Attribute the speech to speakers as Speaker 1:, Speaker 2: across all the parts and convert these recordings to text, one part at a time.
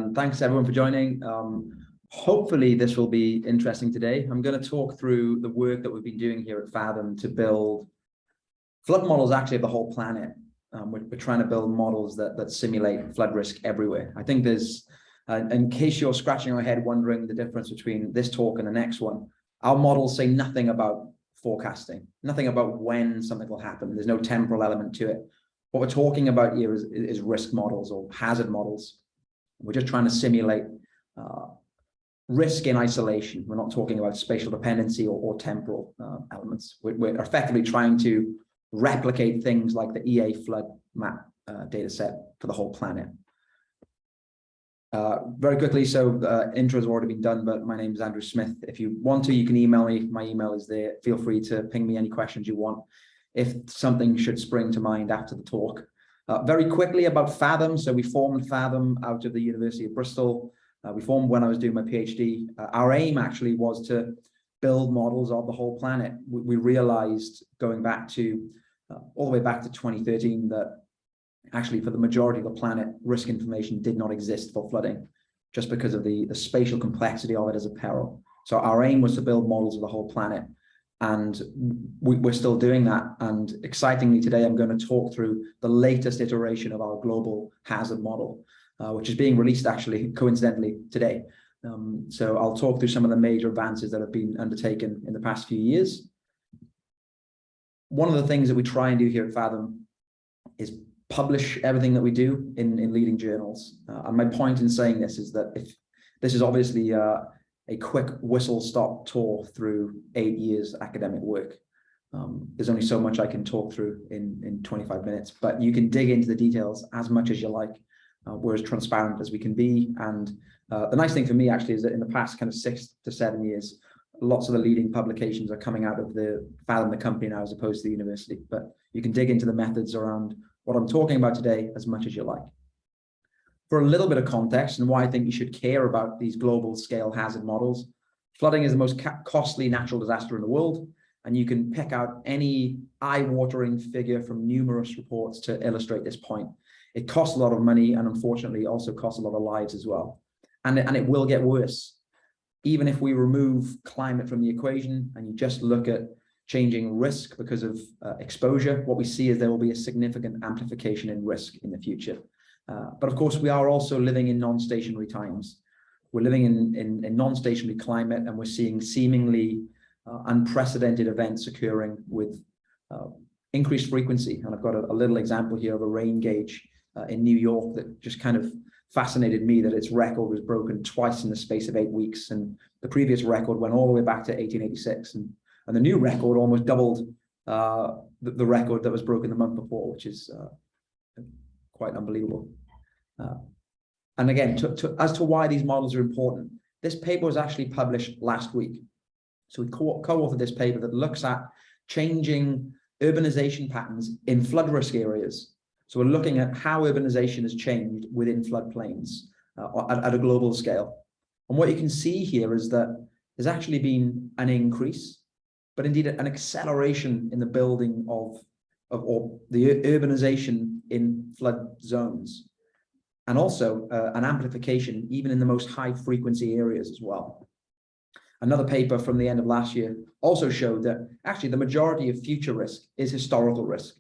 Speaker 1: and thanks everyone for joining. Hopefully this will be interesting today. I'm going to talk through the work that we've been doing here at Fathom to build flood models actually of the whole planet. We're trying to build models that simulate flood risk everywhere. I think there's, in case you're scratching your head wondering the difference between this talk and the next one, our models say nothing about forecasting, nothing about when something will happen. There's no temporal element to it. What we're talking about here is risk models or hazard models. We're just trying to simulate risk in isolation. We're not talking about spatial dependency or temporal elements. We're effectively trying to replicate things like the EA flood map data set for the whole planet. Very quickly, so intro has already been done, but my name is Andrew Smith. If you want to, you can email me. My email is there. Feel free to ping me any questions you want if something should spring to mind after the talk. Very quickly about Fathom. So we formed Fathom out of the University of Bristol. We formed when I was doing my PhD. Our aim actually was to build models of the whole planet. We realized going back to all the way back to 2013 that actually for the majority of the planet, risk information did not exist for flooding just because of the spatial complexity of it as a peril. So our aim was to build models of the whole planet. And we're still doing that. And excitingly today, I'm going to talk through the latest iteration of our global hazard model, which is being released actually coincidentally today. So I'll talk through some of the major advances that have been undertaken in the past few years. One of the things that we try and do here at Fathom is publish everything that we do in leading journals. And my point in saying this is that if this is obviously a quick whistle-stop tour through 8 years academic work. There's only so much I can talk through in 25 minutes, but you can dig into the details as much as you like. We're as transparent as we can be. And the nice thing for me actually is that in the past kind of 6 to 7 years, lots of the leading publications are coming out of the Fathom, the company now, as opposed to the university. But you can dig into the methods around what I'm talking about today as much as you like. For a little bit of context and why I think you should care about these global scale hazard models, flooding is the most costly natural disaster in the world, and you can pick out any eye-watering figure from numerous reports to illustrate this point. It costs a lot of money and unfortunately also costs a lot of lives as well. And it will get worse. Even if we remove climate from the equation and you just look at changing risk because of exposure, what we see is there will be a significant amplification in risk in the future. But of course, we are also living in non-stationary times. We're living in non-stationary climate, and we're seeing seemingly unprecedented events occurring with increased frequency. And I've got a little example here of a rain gauge in New York that just kind of fascinated me, that its record was broken twice in the space of 8 weeks. And the previous record went all the way back to 1886. And the new record almost doubled the record that was broken the month before, which is quite unbelievable. And again, as to why these models are important, this paper was actually published last week. So we co-authored this paper that looks at changing urbanization patterns in flood risk areas. So we're looking at how urbanization has changed within floodplains at a global scale. And what you can see here is that there's actually been an increase, but indeed an acceleration in the building of the urbanization in flood zones. And also an amplification even in the most high frequency areas as well. Another paper from the end of last year also showed that actually the majority of future risk is historical risk.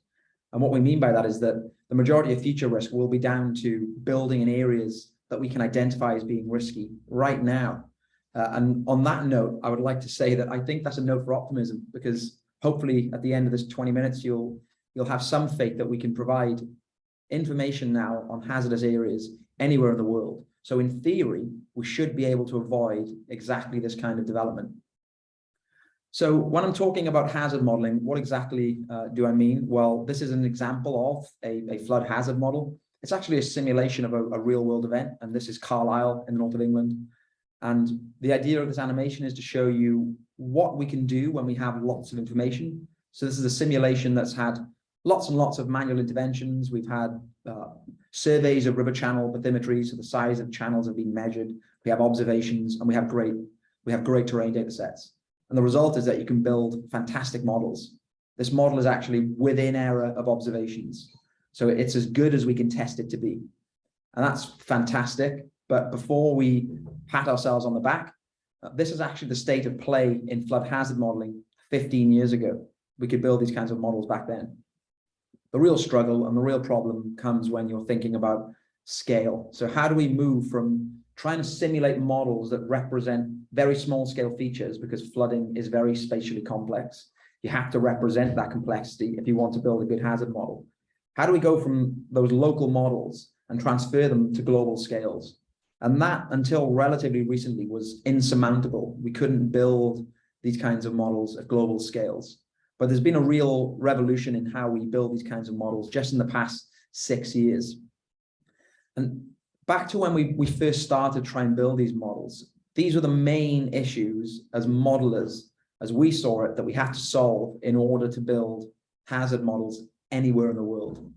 Speaker 1: And what we mean by that is that the majority of future risk will be down to building in areas that we can identify as being risky right now. And on that note, I would like to say that I think that's a note for optimism, because hopefully at the end of this 20 minutes, you'll have some faith that we can provide information now on hazardous areas anywhere in the world. So in theory, we should be able to avoid exactly this kind of development. So when I'm talking about hazard modeling, what exactly do I mean? Well, this is an example of a flood hazard model. It's actually a simulation of a real world event. And this is Carlisle in the north of England. And the idea of this animation is to show you what we can do when we have lots of information. So this is a simulation that's had lots and lots of manual interventions. We've had surveys of river channel bathymetry, so the size of channels have been measured. We have observations, and we have great terrain data sets. And the result is that you can build fantastic models. This model is actually within error of observations. So it's as good as we can test it to be. And that's fantastic. But before we pat ourselves on the back, this is actually the state of play in flood hazard modeling 15 years ago. We could build these kinds of models back then. The real struggle and the real problem comes when you're thinking about scale. So how do we move from trying to simulate models that represent very small scale features, because flooding is very spatially complex. You have to represent that complexity if you want to build a good hazard model. How do we go from those local models and transfer them to global scales? And that, until relatively recently, was insurmountable. We couldn't build these kinds of models at global scales. But there's been a real revolution in how we build these kinds of models just in the past 6 years. And back to when we first started trying to build these models, these were the main issues as modelers, as we saw it, that we had to solve in order to build hazard models anywhere in the world.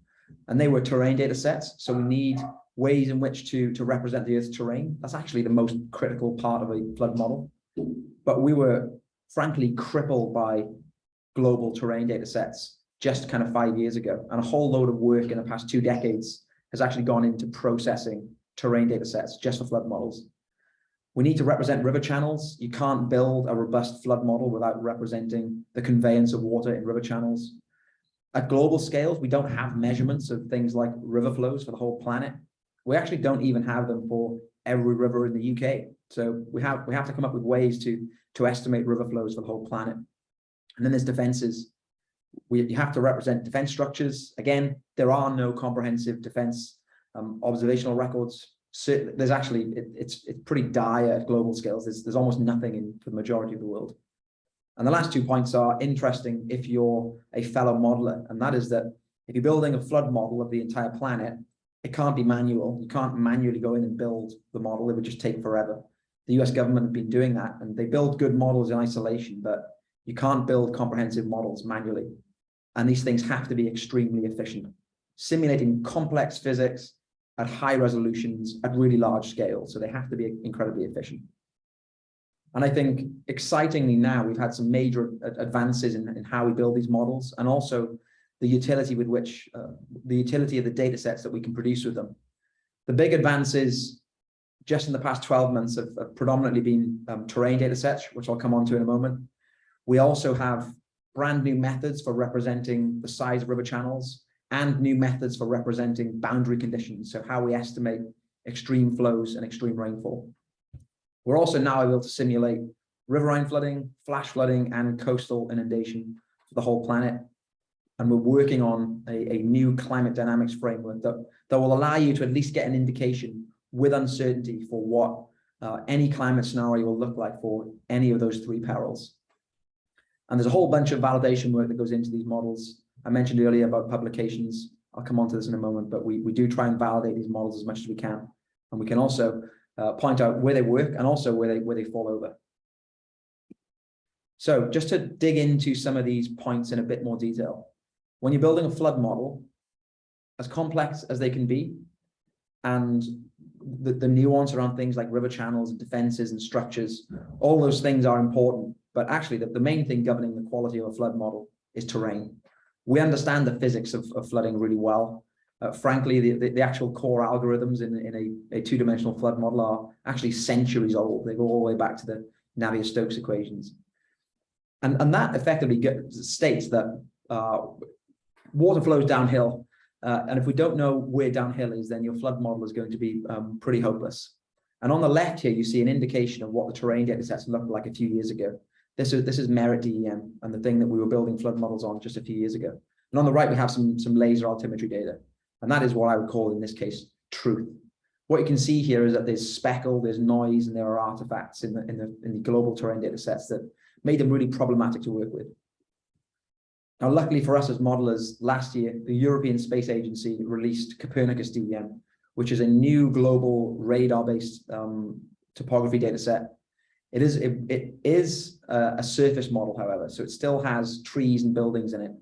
Speaker 1: And they were terrain data sets. So we need ways in which to represent the Earth's terrain. That's actually the most critical part of a flood model. But we were frankly crippled by global terrain data sets just kind of 5 years ago. And a whole load of work in the past 2 decades has actually gone into processing terrain data sets just for flood models. We need to represent river channels. You can't build a robust flood model without representing the conveyance of water in river channels. At global scales, we don't have measurements of things like river flows for the whole planet. We actually don't even have them for every river in the UK. So we have to come up with ways to estimate river flows for the whole planet. And then there's defenses. You have to represent defense structures. Again, there are no comprehensive defense observational records. So there's actually, it's pretty dire at global scales. There's almost nothing in for the majority of the world. And the last 2 points are interesting if you're a fellow modeler, and that is that if you're building a flood model of the entire planet, it can't be manual. You can't manually go in and build the model. It would just take forever. The US government have been doing that, and they build good models in isolation, but you can't build comprehensive models manually. And these things have to be extremely efficient, simulating complex physics at high resolutions at really large scale. So they have to be incredibly efficient. And I think excitingly now, we've had some major advances in how we build these models, and also the utility with which, the utility of the data sets that we can produce with them. The big advances just in the past 12 months have predominantly been terrain data sets, which I'll come on to in a moment. We also have brand new methods for representing the size of river channels and new methods for representing boundary conditions. So how we estimate extreme flows and extreme rainfall. We're also now able to simulate riverine flooding, flash flooding, and coastal inundation for the whole planet. And we're working on a new climate dynamics framework that will allow you to at least get an indication with uncertainty for what any climate scenario will look like for any of those 3 perils. And there's a whole bunch of validation work that goes into these models. I mentioned earlier about publications. I'll come on to this in a moment, but we do try and validate these models as much as we can. And we can also point out where they work and also where they fall over. So just to dig into some of these points in a bit more detail. When you're building a flood model, as complex as they can be, and the nuance around things like river channels and defenses and structures, all those things are important. But actually, the main thing governing the quality of a flood model is terrain. We understand the physics of flooding really well. Frankly, the actual core algorithms in a 2-dimensional flood model are actually centuries old. They go all the way back to the Navier-Stokes equations. And that effectively states that water flows downhill. And if we don't know where downhill is, then your flood model is going to be pretty hopeless. And on the left here, you see an indication of what the terrain data sets looked like a few years ago. This is Merit DEM and the thing that we were building flood models on just a few years ago. And on the right, we have some laser altimetry data. And that is what I would call, in this case, truth. What you can see here is that there's speckle, there's noise, and there are artifacts in the global terrain data sets that made them really problematic to work with. Now, luckily for us as modelers, last year, the European Space Agency released Copernicus DEM, which is a new global radar-based topography data set. It is a surface model, however, so it still has trees and buildings in it.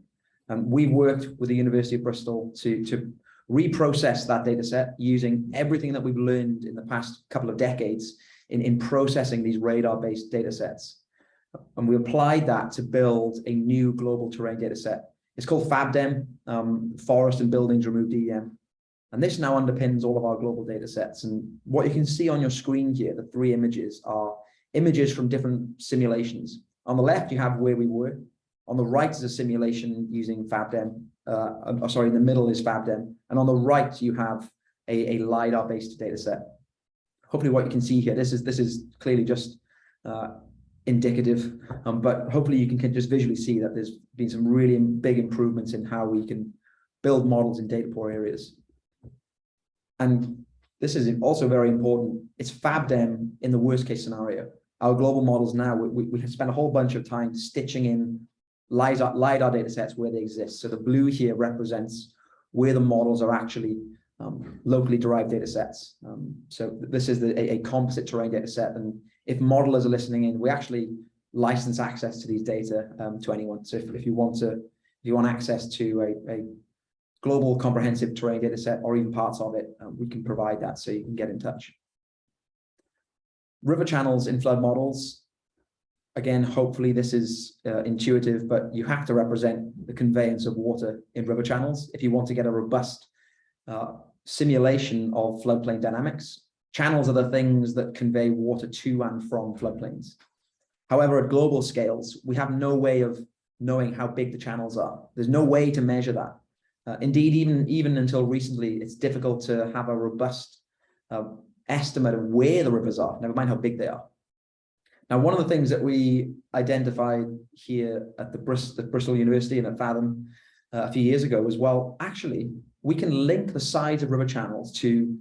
Speaker 1: We've worked with the University of Bristol to reprocess that data set using everything that we've learned in the past couple of decades in processing these radar-based data sets. And we applied that to build a new global terrain data set. It's called FabDem, Forest and Buildings Removed DEM. And this now underpins all of our global data sets. And what you can see on your screen here, the three images, are images from different simulations. On the left, you have where we were. On the right is a simulation using FabDem. In the middle is FabDem. And on the right, you have a LiDAR-based data set. Hopefully what you can see here, this is clearly just indicative, but hopefully you can just visually see that there's been some really big improvements in how we can build models in data poor areas. And this is also very important. It's FabDem in the worst case scenario. Our global models now, we have spent a whole bunch of time stitching in LiDAR data sets where they exist. So the blue here represents where the models are actually locally derived data sets. So this is a composite terrain data set. And if modelers are listening in, we actually license access to these data to anyone. So if you want access to a global comprehensive terrain data set or even parts of it, we can provide that so you can get in touch. River channels in flood models. Again, hopefully this is intuitive, but you have to represent the conveyance of water in river channels if you want to get a robust simulation of floodplain dynamics. Channels are the things that convey water to and from floodplains. However, at global scales, we have no way of knowing how big the channels are. There's no way to measure that. Indeed, even until recently, it's difficult to have a robust estimate of where the rivers are, never mind how big they are. Now, one of the things that we identified here at the Bristol University and at Fathom a few years ago was, well, actually, we can link the size of river channels to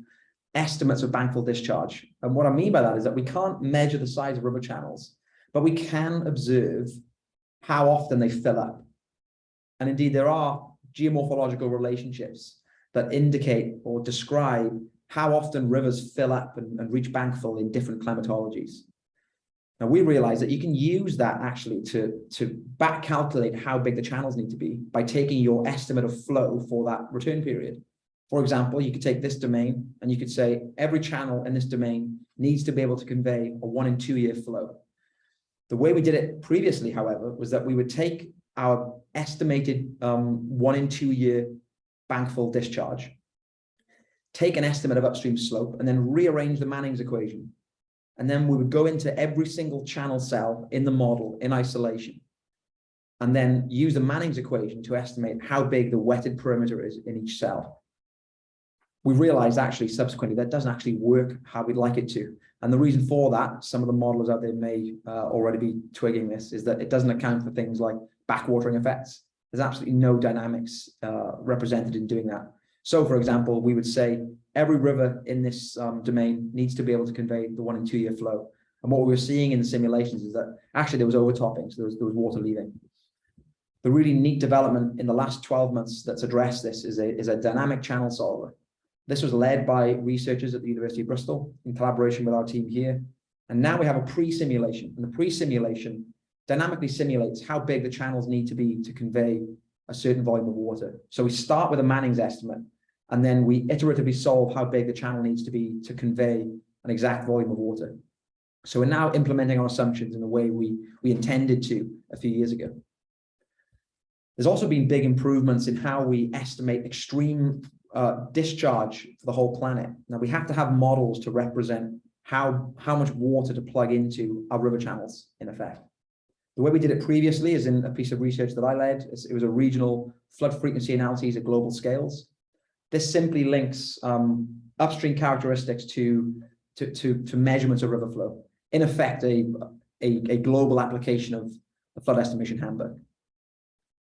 Speaker 1: estimates of bankful discharge. And what I mean by that is that we can't measure the size of river channels, but we can observe how often they fill up. And indeed, there are geomorphological relationships that indicate or describe how often rivers fill up and reach bankful in different climatologies. Now, we realize that you can use that actually to back calculate how big the channels need to be by taking your estimate of flow for that return period. For example, you could take this domain and you could say every channel in this domain needs to be able to convey a 1 in 2 year flow. The way we did it previously, however, was that we would take our estimated 1 in 2 year bankful discharge, take an estimate of upstream slope, and then rearrange the Manning's equation. And then we would go into every single channel cell in the model in isolation, and then use the Manning's equation to estimate how big the wetted perimeter is in each cell. We realized actually subsequently that doesn't actually work how we'd like it to. And the reason for that, some of the modelers out there may already be twigging this, is that it doesn't account for things like backwatering effects. There's absolutely no dynamics represented in doing that. So, for example, we would say every river in this domain needs to be able to convey the 1 in 2 year flow. And what we were seeing in the simulations is that actually there was overtopping, so there was water leaving. The really neat development in the last 12 months that's addressed this is a dynamic channel solver. This was led by researchers at the University of Bristol in collaboration with our team here. And now we have a pre-simulation, and the pre-simulation dynamically simulates how big the channels need to be to convey a certain volume of water. So we start with a Manning's estimate, and then we iteratively solve how big the channel needs to be to convey an exact volume of water. So we're now implementing our assumptions in the way we intended to a few years ago. There's also been big improvements in how we estimate extreme discharge for the whole planet. Now, we have to have models to represent how much water to plug into our river channels, in effect. The way we did it previously is in a piece of research that I led. It was a regional flood frequency analyses at global scales. This simply links upstream characteristics to measurements of river flow. In effect, a global application of the flood estimation handbook.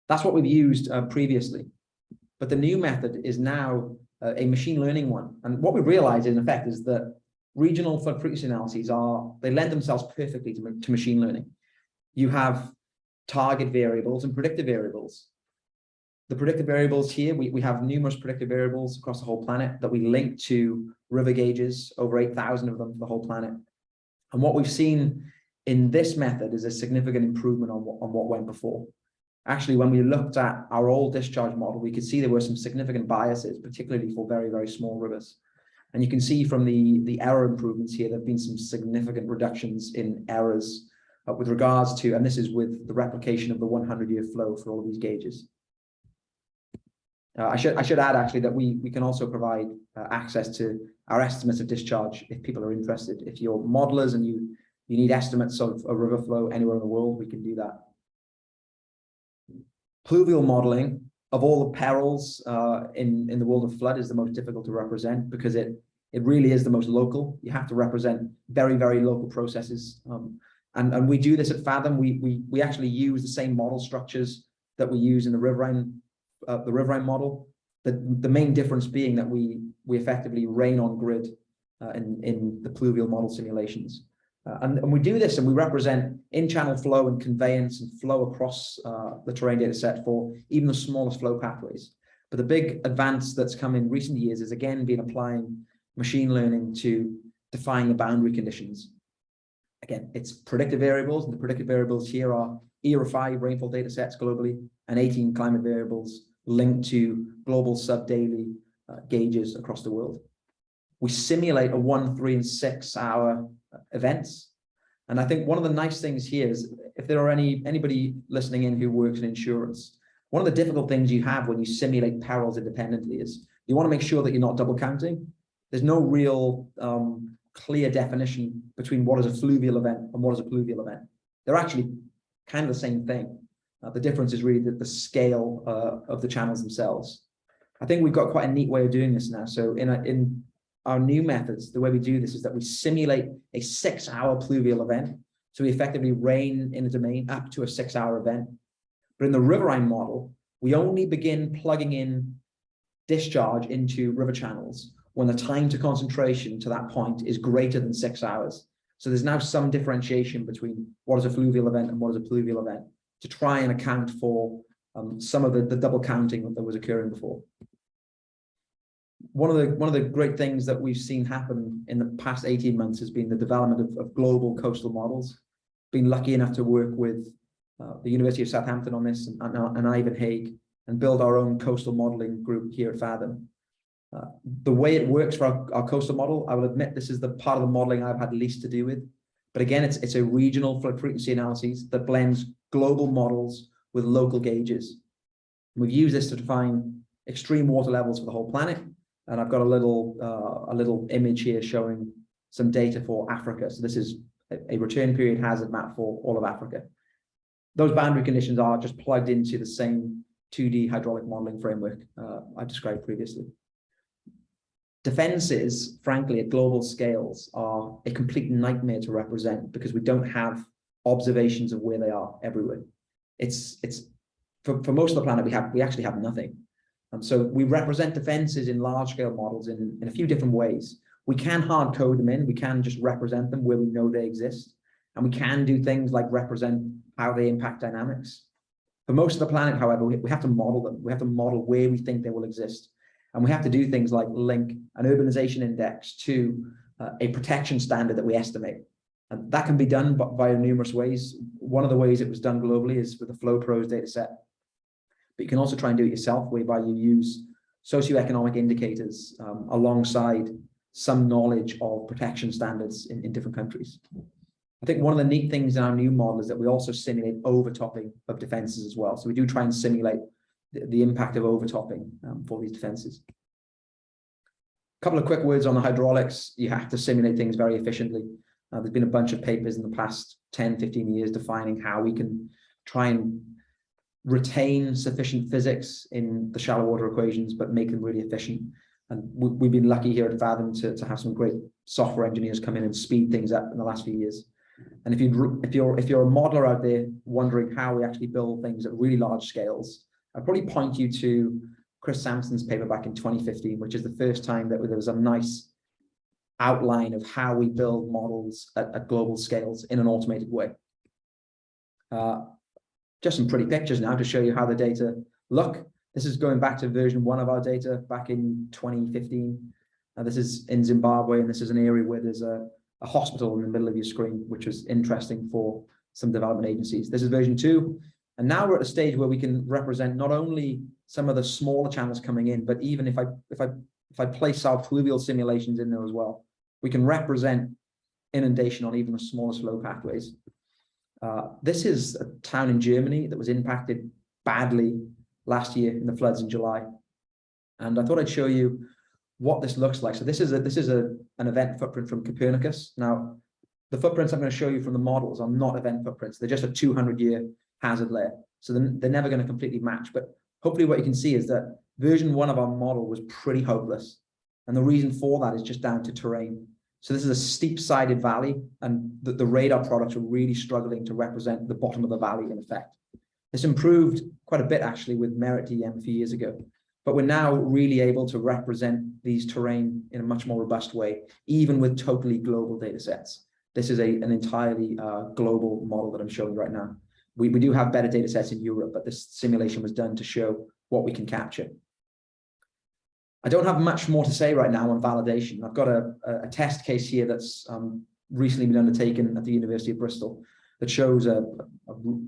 Speaker 1: That's what we've used previously. But the new method is now a machine learning one. And what we realized in effect is that regional flood frequency analyses they lend themselves perfectly to machine learning. You have target variables and predictive variables. The predictive variables here, we have numerous predictive variables across the whole planet that we link to river gauges, over 8,000 of them for the whole planet. And what we've seen in this method is a significant improvement on what went before. Actually, when we looked at our old discharge model, we could see there were some significant biases, particularly for very, very small rivers. And you can see from the error improvements here, there have been some significant reductions in errors with regards to, and this is with the replication of the 100-year flow for all of these gauges. I should add actually that we can also provide access to our estimates of discharge if people are interested. If you're modelers and you need estimates of a river flow anywhere in the world, we can do that. Pluvial modeling, of all the perils in the world of flood, is the most difficult to represent because it really is the most local. You have to represent very, very local processes. And we do this at Fathom. We actually use the same model structures that we use in the riverine model. The main difference being that we effectively rain on grid in the pluvial model simulations. And we do this and we represent in-channel flow and conveyance and flow across the terrain data set for even the smallest flow pathways. But the big advance that's come in recent years is again been applying machine learning to define the boundary conditions. Again, it's predictive variables, and the predictive variables here are ERA5 rainfall data sets globally and 18 climate variables linked to global sub-daily gauges across the world. We simulate a 1, 3, and 6 hour events. And I think one of the nice things here is if there are anybody listening in who works in insurance, one of the difficult things you have when you simulate perils independently is you want to make sure that you're not double counting. There's no real clear definition between what is a fluvial event and what is a pluvial event. They're actually kind of the same thing. The difference is really the scale of the channels themselves. I think we've got quite a neat way of doing this now. So in our new methods, the way we do this is that we simulate a 6-hour pluvial event. So we effectively rain in a domain up to a 6-hour event. But in the riverine model, we only begin plugging in discharge into river channels when the time to concentration to that point is greater than 6 hours. So there's now some differentiation between what is a fluvial event and what is a pluvial event to try and account for some of the double counting that was occurring before. One of the great things that we've seen happen in the past 18 months has been the development of global coastal models. Been lucky enough to work with the University of Southampton on this and Ivan Hague and build our own coastal modeling group here at Fathom. The way it works for our coastal model, I will admit this is the part of the modeling I've had least to do with. But again, it's a regional flood frequency analysis that blends global models with local gauges. We've used this to define extreme water levels for the whole planet. And I've got a little image here showing some data for Africa. So this is a return period hazard map for all of Africa. Those boundary conditions are just plugged into the same 2D hydraulic modeling framework I described previously. Defenses, frankly, at global scales are a complete nightmare to represent because we don't have observations of where they are everywhere. It's for most of the planet, we actually have nothing. So we represent defenses in large-scale models in a few different ways. We can hard code them in. We can just represent them where we know they exist. And we can do things like represent how they impact dynamics. For most of the planet, however, we have to model them. We have to model where we think they will exist. And we have to do things like link an urbanization index to a protection standard that we estimate. And that can be done via numerous ways. One of the ways it was done globally is with the FlowPros data set. But you can also try and do it yourself, whereby you use socioeconomic indicators alongside some knowledge of protection standards in different countries. I think one of the neat things in our new model is that we also simulate overtopping of defenses as well. So we do try and simulate the impact of overtopping for these defenses. A couple of quick words on the hydraulics. You have to simulate things very efficiently. There's been a bunch of papers in the past 10, 15 years defining how we can try and retain sufficient physics in the shallow water equations, but make them really efficient. And we've been lucky here at Fathom to have some great software engineers come in and speed things up in the last few years. And if you're a modeler out there wondering how we actually build things at really large scales, I'd probably point you to Chris Sampson's paper back in 2015, which is the first time that there was a nice outline of how we build models at global scales in an automated way. Just some pretty pictures now to show you how the data look. This is going back to version 1 of our data back in 2015. This is in Zimbabwe, and this is an area where there's a hospital in the middle of your screen, which was interesting for some development agencies. This is version 2. And now we're at a stage where we can represent not only some of the smaller channels coming in, but even if I place our pluvial simulations in there as well, we can represent inundation on even the smallest flow pathways. This is a town in Germany that was impacted badly last year in the floods in July. And I thought I'd show you what this looks like. So this is an event footprint from Copernicus. Now, the footprints I'm going to show you from the models are not event footprints. They're just a 200-year hazard layer. So they're never going to completely match. But hopefully what you can see is that version 1 of our model was pretty hopeless. And the reason for that is just down to terrain. So this is a steep-sided valley, and the radar products are really struggling to represent the bottom of the valley in effect. This improved quite a bit, actually, with Merit DEM a few years ago. But we're now really able to represent these terrain in a much more robust way, even with totally global data sets. This is an entirely global model that I'm showing right now. We do have better data sets in Europe, but this simulation was done to show what we can capture. I don't have much more to say right now on validation. I've got a test case here that's recently been undertaken at the University of Bristol that shows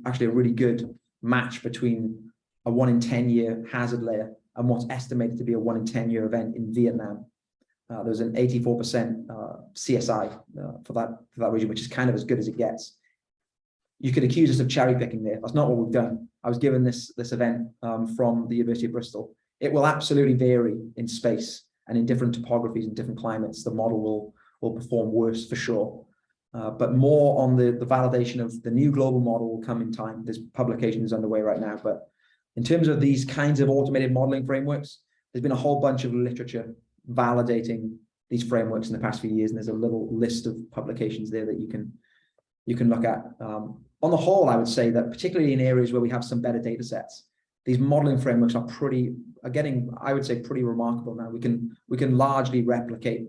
Speaker 1: actually a really good match between a 1 in 10 year hazard layer and what's estimated to be a 1 in 10 year event in Vietnam. There's an 84% CSI for that region, which is kind of as good as it gets. You could accuse us of cherry picking there. That's not what we've done. I was given this event from the University of Bristol. It will absolutely vary in space and in different topographies and different climates. The model will perform worse for sure. But more on the validation of the new global model will come in time. This publication is underway right now. But in terms of these kinds of automated modeling frameworks, there's been a whole bunch of literature validating these frameworks in the past few years, and there's a little list of publications there that you can look at. On the whole, I would say that particularly in areas where we have some better data sets, these modeling frameworks are getting, I would say, pretty remarkable now. We can largely replicate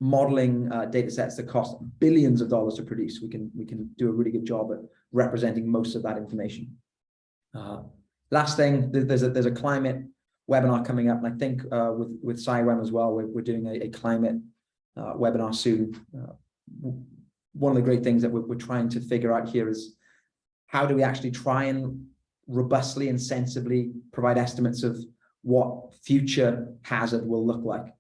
Speaker 1: modeling data sets that cost billions of dollars to produce. We can do a really good job at representing most of that information. Last thing, there's a climate webinar coming up, and I think with SciWem as well, we're doing a climate webinar soon. One of the great things that we're trying to figure out here is how do we actually try and robustly and sensibly provide estimates of what future hazard will look like.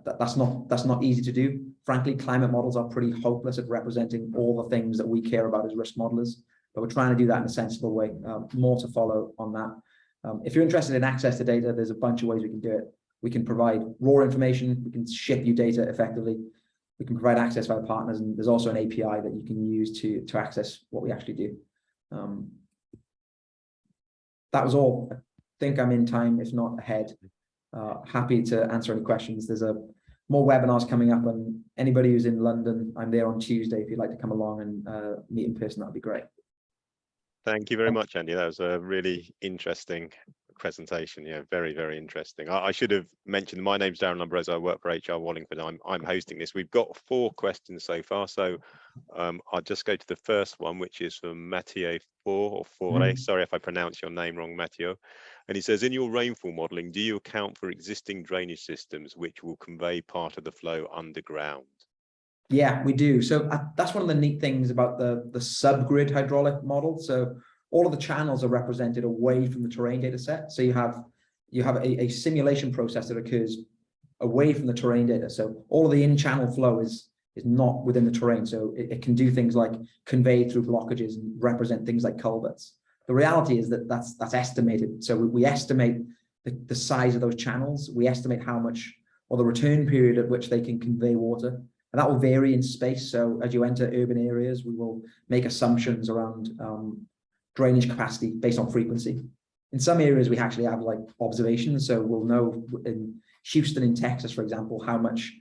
Speaker 1: That's not easy to do. Frankly, climate models are pretty hopeless at representing all the things that we care about as risk modelers, but we're trying to do that in a sensible way. More to follow on that. If you're interested in access to data, there's a bunch of ways we can do it. We can provide raw information. We can ship you data effectively. We can provide access via partners, and there's also an API that you can use to access what we actually do. That was all. I think I'm in time, if not ahead. Happy to answer any questions. There's more webinars coming up, and anybody who's in London, I'm there on Tuesday. If you'd like to come along and meet in person, that'd be great.
Speaker 2: Thank you very much, Andy. That was a really interesting presentation. Yeah, very, very interesting. I should have mentioned my name's Darren Lumbrez. I work for HR Wallingford. I'm hosting this. We've got 4 questions so far, so I'll just go to the first one, which is from Matteo Fore. Sorry if I pronounce your name wrong, Matteo. And he says, in your rainfall modelling, do you account for existing drainage systems which will convey part of the flow underground?
Speaker 1: Yeah, we do. So that's one of the neat things about the subgrid hydraulic model. So all of the channels are represented away from the terrain data set. So you have a simulation process that occurs away from the terrain data. So all of the in-channel flow is not within the terrain. So it can do things like convey through blockages and represent things like culverts. The reality is that that's estimated. So we estimate the size of those channels. We estimate how much, or the return period at which they can convey water. And that will vary in space. So as you enter urban areas, we will make assumptions around drainage capacity based on frequency. In some areas, we actually have like observations. So we'll know in Houston, in Texas, for example, how much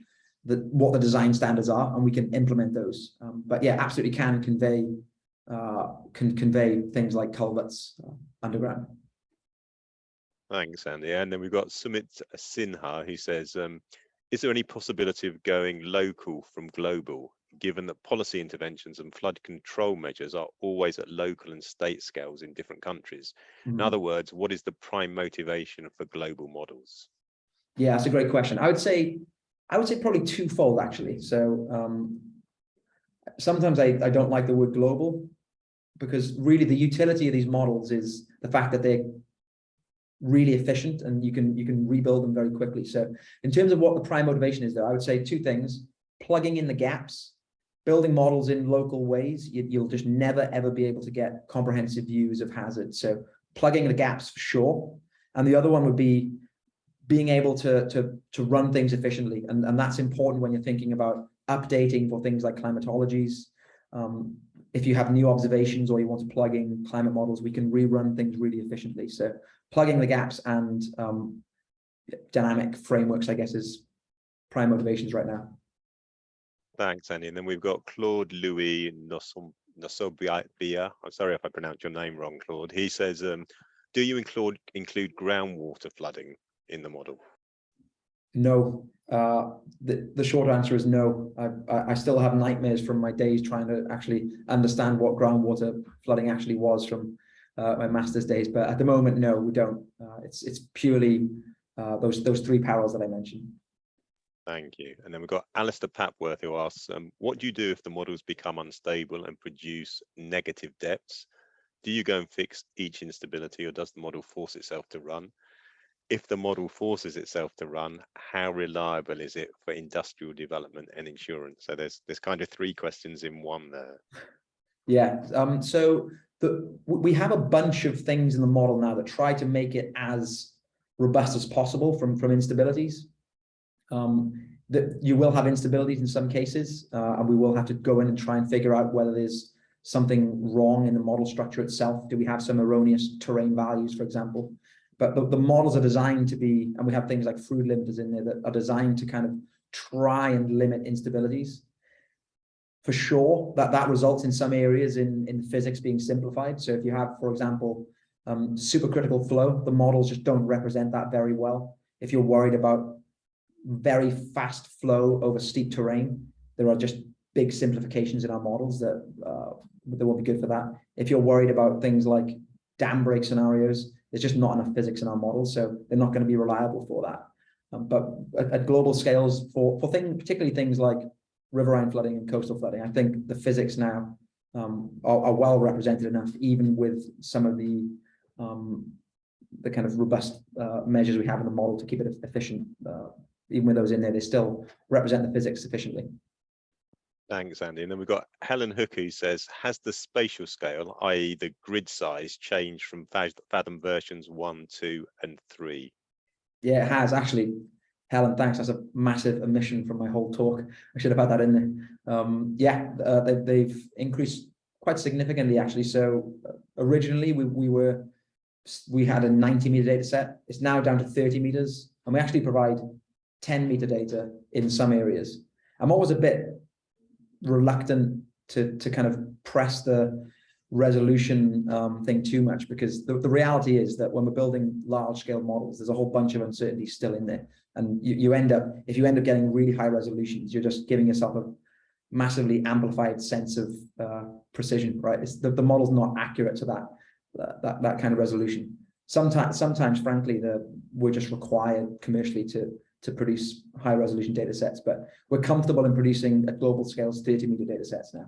Speaker 1: what the design standards are, and we can implement those. But yeah, absolutely can convey things like culverts underground.
Speaker 2: Thanks, Andy. And then we've got Sumit Sinha, who says, is there any possibility of going local from global, given that policy interventions and flood control measures are always at local and state scales in different countries? In other words, what is the prime motivation for global models?
Speaker 1: Yeah, that's a great question. I would say probably twofold, actually. So sometimes I don't like the word global, because really the utility of these models is the fact that they're really efficient and you can rebuild them very quickly. So in terms of what the prime motivation is, though, I would say 2 things: plugging in the gaps, building models in local ways. You'll just never ever be able to get comprehensive views of hazards. So plugging the gaps for sure. And the other one would be being able to run things efficiently. And that's important when you're thinking about updating for things like climatologies. If you have new observations or you want to plug in climate models, we can rerun things really efficiently. So plugging the gaps and dynamic frameworks, I guess, is prime motivations right now.
Speaker 2: Thanks, Andy. And then we've got Claude Louis Nosobia. I'm sorry if I pronounced your name wrong, Claude. He says, do you include groundwater flooding in the model?
Speaker 1: No. The short answer is no. I still have nightmares from my days trying to actually understand what groundwater flooding actually was from my master's days. But at the moment, no, we don't. It's purely those three parallels that I mentioned.
Speaker 2: Thank you. And then we've got Alistair Papworth, who asks, what do you do if the models become unstable and produce negative depths? Do you go and fix each instability, or does the model force itself to run? If the model forces itself to run, how reliable is it for industrial development and insurance? So there's kind of three questions in one there.
Speaker 1: Yeah. So we have a bunch of things in the model now that try to make it as robust as possible from instabilities. That you will have instabilities in some cases, and we will have to go in and try and figure out whether there's something wrong in the model structure itself. Do we have some erroneous terrain values, for example? But the models are designed to be, and we have things like fluid limiters in there that are designed to kind of try and limit instabilities. For sure, that results in some areas in physics being simplified. So if you have, for example, supercritical flow, the models just don't represent that very well. If you're worried about very fast flow over steep terrain, there are just big simplifications in our models that won't be good for that. If you're worried about things like dam break scenarios, there's just not enough physics in our models, so they're not going to be reliable for that. But at global scales, for particularly things like riverine flooding and coastal flooding, I think the physics now are well represented enough, even with some of the kind of robust measures we have in the model to keep it efficient. Even with those in there, they still represent the physics sufficiently.
Speaker 2: Thanks, Andy. And then we've got Helen Hook, who says, has the spatial scale, i.e. the grid size, changed from Fathom versions 1, 2, and 3?
Speaker 1: Yeah, it has actually. Helen, thanks. That's a massive omission from my whole talk. I should have had that in there. They've increased quite significantly, actually. So originally we had a 90-meter data set. It's now down to 30 meters, and we actually provide 10-meter data in some areas. I'm always a bit reluctant to kind of press the resolution thing too much, because the reality is that when we're building large-scale models, there's a whole bunch of uncertainty still in there. And you end up, if you end up getting really high resolutions, you're just giving yourself a massively amplified sense of precision, right? The model's not accurate to that kind of resolution. Sometimes, frankly, we're just required commercially to produce high resolution data sets, but we're comfortable in producing at global scales 30-meter data sets now.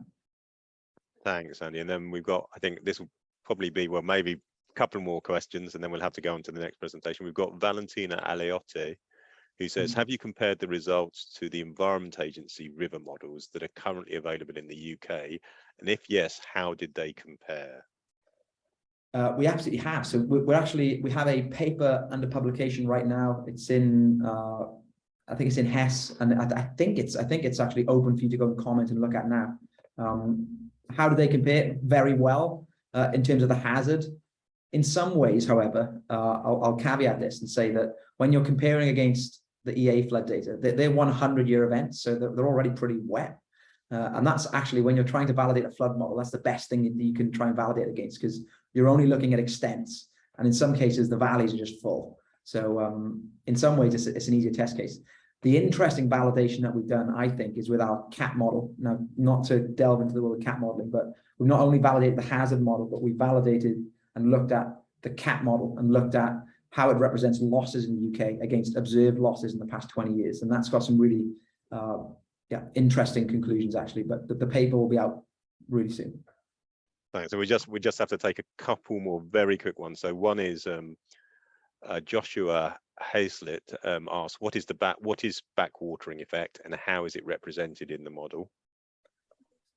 Speaker 2: Thanks, Andy. And then we've got, I think this will probably be, well, maybe a couple more questions, and then we'll have to go on to the next presentation. We've got Valentina Aleotti, who says, have you compared the results to the Environment Agency river models that are currently available in the UK? And if yes, how did they compare?
Speaker 1: We absolutely have. So we have a paper under publication right now. It's in, I think it's in Hess, and I think it's actually open for you to go and comment and look at now. How do they compare? Very well in terms of the hazard. In some ways, however, I'll caveat this and say that when you're comparing against the EA flood data, they're 100-year events, so they're already pretty wet. And that's actually, when you're trying to validate a flood model, that's the best thing that you can try and validate against, because you're only looking at extents. And in some cases, the valleys are just full. So in some ways, it's an easier test case. The interesting validation that we've done, I think, is with our CAT model. Now, not to delve into the world of CAT modeling, but we've not only validated the hazard model, but we validated and looked at the CAT model and looked at how it represents losses in the UK against observed losses in the past 20 years. And that's got some really interesting conclusions, actually, but the paper will be out really soon.
Speaker 2: Thanks. So we just have to take a couple more very quick ones. So one is Joshua Hazlitt asks, what is backwatering effect and how is it represented in the model?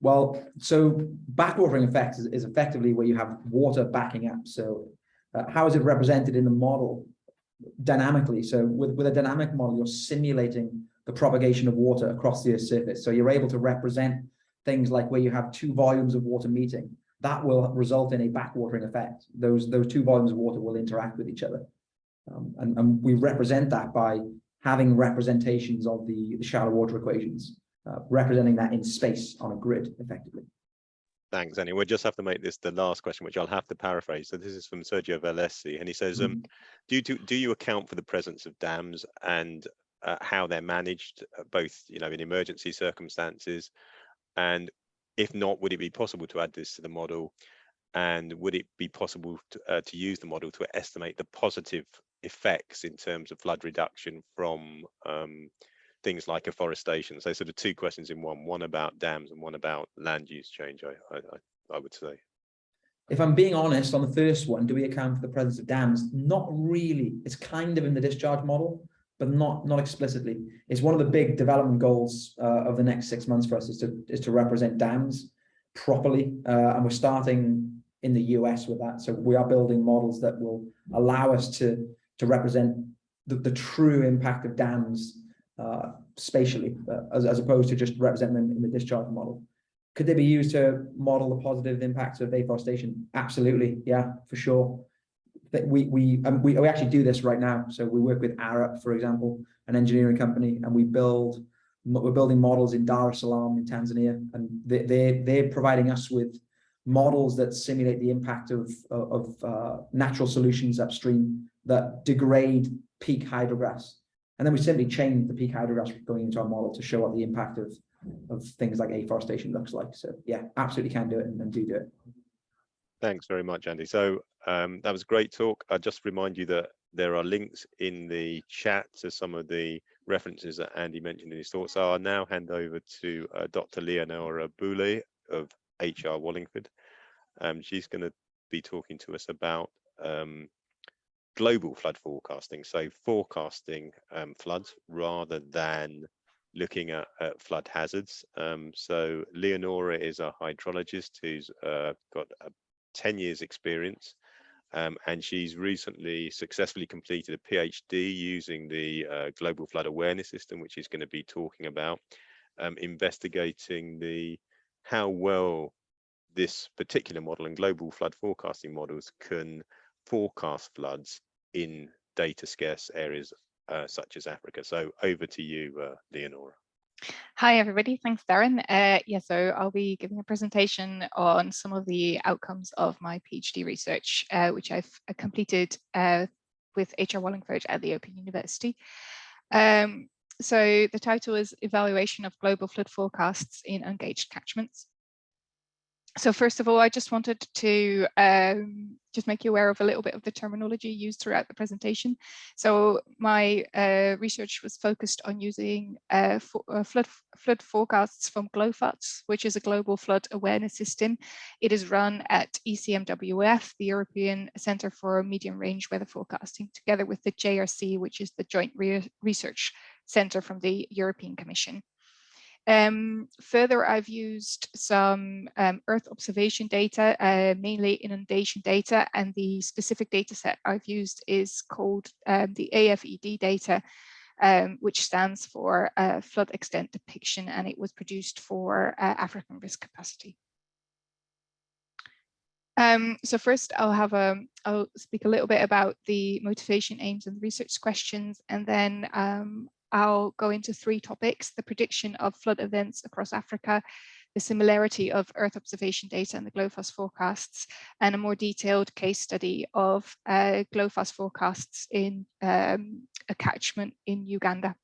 Speaker 1: Well, so backwatering effect is effectively where you have water backing up. So how is it represented in the model? dynamically. So with a dynamic model, you're simulating the propagation of water across the Earth's surface. So you're able to represent things like where you have two volumes of water meeting, that will result in a backwatering effect. Those two volumes of water will interact with each other. And we represent that by having representations of the shallow water equations, representing that in space on a grid effectively.
Speaker 2: Thanks, Annie. We'll just have to make this the last question, which I'll have to paraphrase. So this is from Sergio Valesi, and he says, do you account for the presence of dams and how they're managed, both in emergency circumstances, and if not, would it be possible to add this to the model? And would it be possible to use the model to estimate the positive effects in terms of flood reduction from things like afforestation? So sort of two questions in one about dams and one about land use change, I would say.
Speaker 1: If I'm being honest, on the first one, do we account for the presence of dams? Not really. It's kind of in the discharge model, but not explicitly. It's one of the big development goals of the next 6 months for us is to represent dams properly, and we're starting in the US with that. So we are building models that will allow us to represent the true impact of dams spatially, as opposed to just represent them in the discharge model. Could they be used to model the positive impacts of afforestation? Absolutely, yeah, for sure. We actually do this right now. So we work with Arup, for example, an engineering company, and we're building models in Dar es Salaam in Tanzania, and they're providing us with models that simulate the impact of natural solutions upstream that degrade peak hydrographs. And then we simply change the peak hydrographs going into our model to show what the impact of things like afforestation looks like. So yeah, absolutely can do it and do it.
Speaker 2: Thanks very much, Andy. So that was a great talk. I'll just remind you that there are links in the chat to some of the references that Andy mentioned in his thoughts. So I'll now hand over to Dr. Leonora Boulay of HR Wallingford. She's going to be talking to us about global flood forecasting, so forecasting floods rather than looking at flood hazards. So Leonora is a hydrologist who's got 10 years experience, and she's recently successfully completed a PhD using the Global Flood Awareness System, which is going to be talking about investigating how well this particular model and global flood forecasting models can forecast floods in data scarce areas such as Africa. So over to you, Leonora.
Speaker 3: Hi, everybody. Thanks, Darren. Yeah, so I'll be giving a presentation on some of the outcomes of my PhD research, which I've completed with HR Wallingford at the Open University. So the title is Evaluation of Global Flood Forecasts in Ungaged Catchments. So first of all, I just wanted to just make you aware of a little bit of the terminology used throughout the presentation. So my research was focused on using flood forecasts from GLOFATS, which is a global flood awareness system. It is run at ECMWF, the European Centre for Medium Range Weather Forecasting, together with the JRC, which is the Joint Research Centre from the European Commission. Further, I've used some Earth observation data, mainly inundation data, and the specific data set I've used is called the AFED data, which stands for Flood Extent Depiction, and it was produced for African risk capacity. So first, I'll speak a little bit about the motivation, aims, and research questions, and then I'll go into 3 topics: the prediction of flood events across Africa, the similarity of Earth observation data and the GLOFASS forecasts, and a more detailed case study of GLOFASS forecasts in a catchment in Uganda.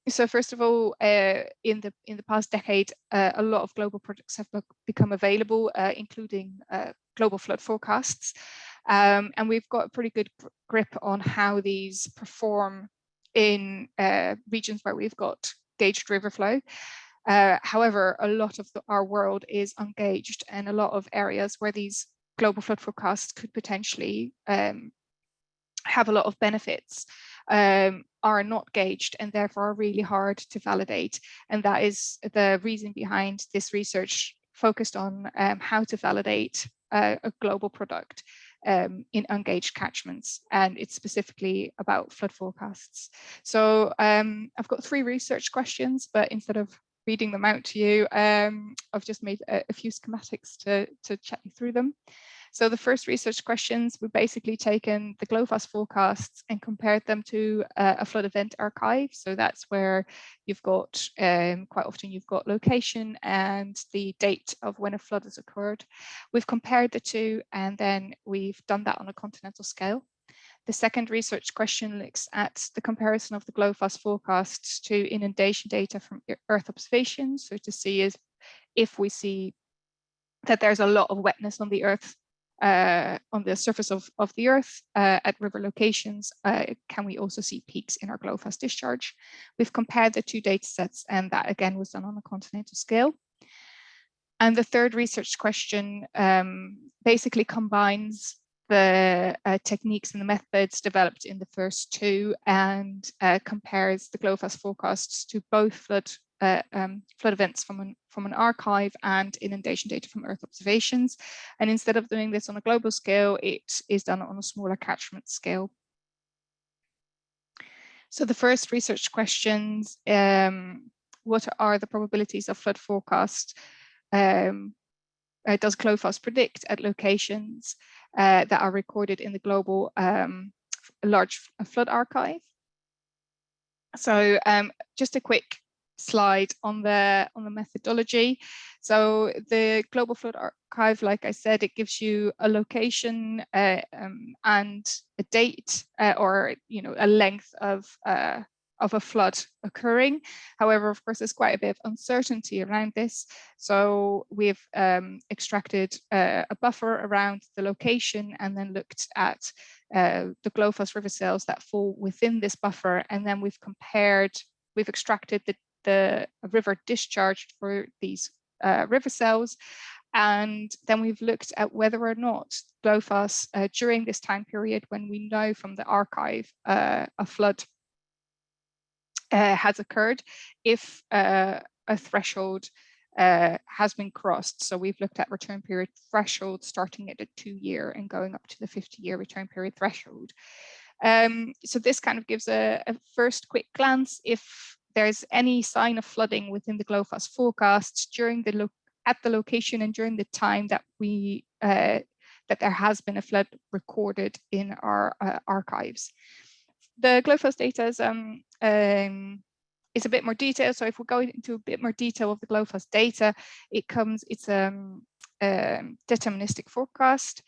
Speaker 3: So first of all, in the past decade, a lot of global projects have become available, including global flood forecasts. And we've got a pretty good grip on how these perform in regions where we've got gauged river flow. However, a lot of our world is ungauged, and a lot of areas where these global flood forecasts could potentially have a lot of benefits are not gauged and therefore are really hard to validate. And that is the reason behind this research focused on how to validate a global product. in ungauged catchments, and it's specifically about flood forecasts. So I've got 3 research questions, but instead of reading them out to you, I've just made a few schematics to chat you through them. So the first research questions, we've basically taken the GLOFASS forecasts and compared them to a flood event archive. So that's where you've got, quite often you've got location and the date of when a flood has occurred. We've compared the two, and then we've done that on a continental scale. The second research question looks at the comparison of the GLOFASS forecasts to inundation data from Earth observations. So to see if we see that there's a lot of wetness on the Earth, on the surface of the Earth at river locations, can we also see peaks in our GLOFASS discharge? We've compared the 2 data sets, and that again was done on a continental scale. And the third research question basically combines the techniques and the methods developed in the first 2 and compares the GLOFASS forecasts to both flood events from an archive and inundation data from Earth observations. And instead of doing this on a global scale, it is done on a smaller catchment scale. So the first research questions, what are the probabilities of flood forecast? Does GLOFASS predict at locations that are recorded in the global large flood archive? So just a quick slide on the methodology. So the global flood archive, like I said, it gives you a location and a date or a length of a flood occurring. However, of course, there's quite a bit of uncertainty around this. So we've extracted a buffer around the location and then looked at the GLOFASS river cells that fall within this buffer. And then we've extracted the river discharged for these river cells. And then we've looked at whether or not GLOFASS during this time period, when we know from the archive a flood has occurred, if a threshold has been crossed. So we've looked at return period threshold starting at a 2-year and going up to the 50-year return period threshold. So this kind of gives a first quick glance if there's any sign of flooding within the GLOFASS forecasts during at the location and during the time that that there has been a flood recorded in our archives. The GLOFASS data is a bit more detailed. So if we're going into a bit more detail of the GLOFASS data, it's a deterministic forecast.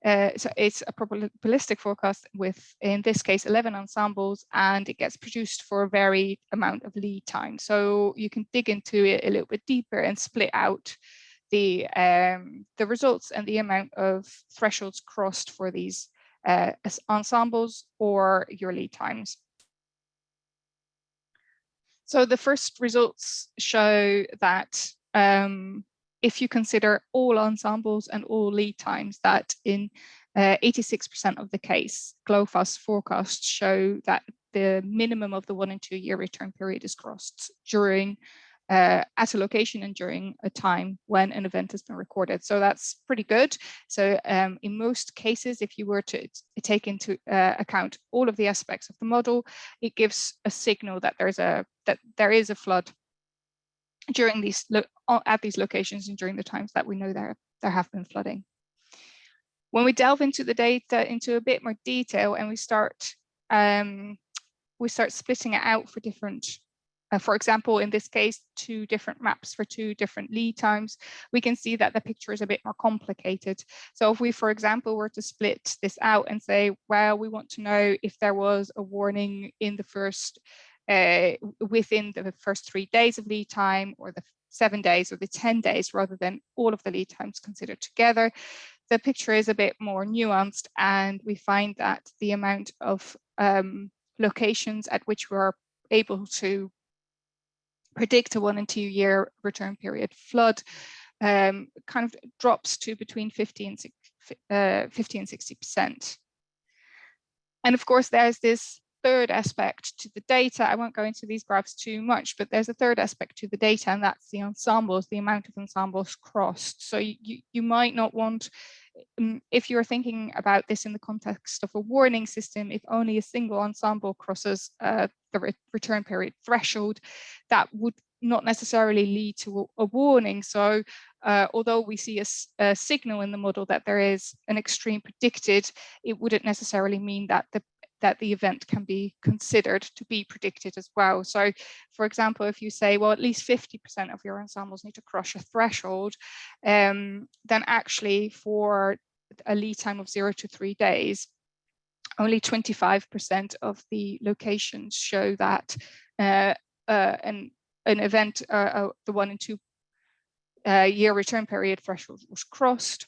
Speaker 3: So it's a probabilistic forecast with, in this case, 11 ensembles, and it gets produced for a varied amount of lead time. So you can dig into it a little bit deeper and split out the results and the amount of thresholds crossed for these ensembles or your lead times. So the first results show that if you consider all ensembles and all lead times, that in 86% of the case, GLOFASS forecasts show that the minimum of the 1 and 2 year return period is crossed during at a location and during a time when an event has been recorded. So that's pretty good. So in most cases, if you were to take into account all of the aspects of the model, it gives a signal that there is a flood during these at these locations and during the times that we know there have been flooding. When we delve into the data into a bit more detail and we start splitting it out for different, for example, in this case, 2 different maps for 2 different lead times, we can see that the picture is a bit more complicated. So if we, for example, were to split this out and say, well, we want to know if there was a warning in the first within the first 3 days of lead time, or the 7 days, or the 10 days, rather than all of the lead times considered together, the picture is a bit more nuanced, and we find that the amount of locations at which we are able to predict a 1 and 2 year return period flood kind of drops to between 50 and 60%. And of course, there's this third aspect to the data. I won't go into these graphs too much, but there's a third aspect to the data, and that's the ensembles, the amount of ensembles crossed. So you might not want, if you're thinking about this in the context of a warning system, if only a single ensemble crosses the return period threshold, that would not necessarily lead to a warning. So although we see a signal in the model that there is an extreme predicted, it wouldn't necessarily mean that the event can be considered to be predicted as well. So for example, if you say, well, at least 50% of your ensembles need to cross a threshold, then actually for a lead time of 0 to 3 days, only 25% of the locations show that an event, the 1 and 2 year return period threshold was crossed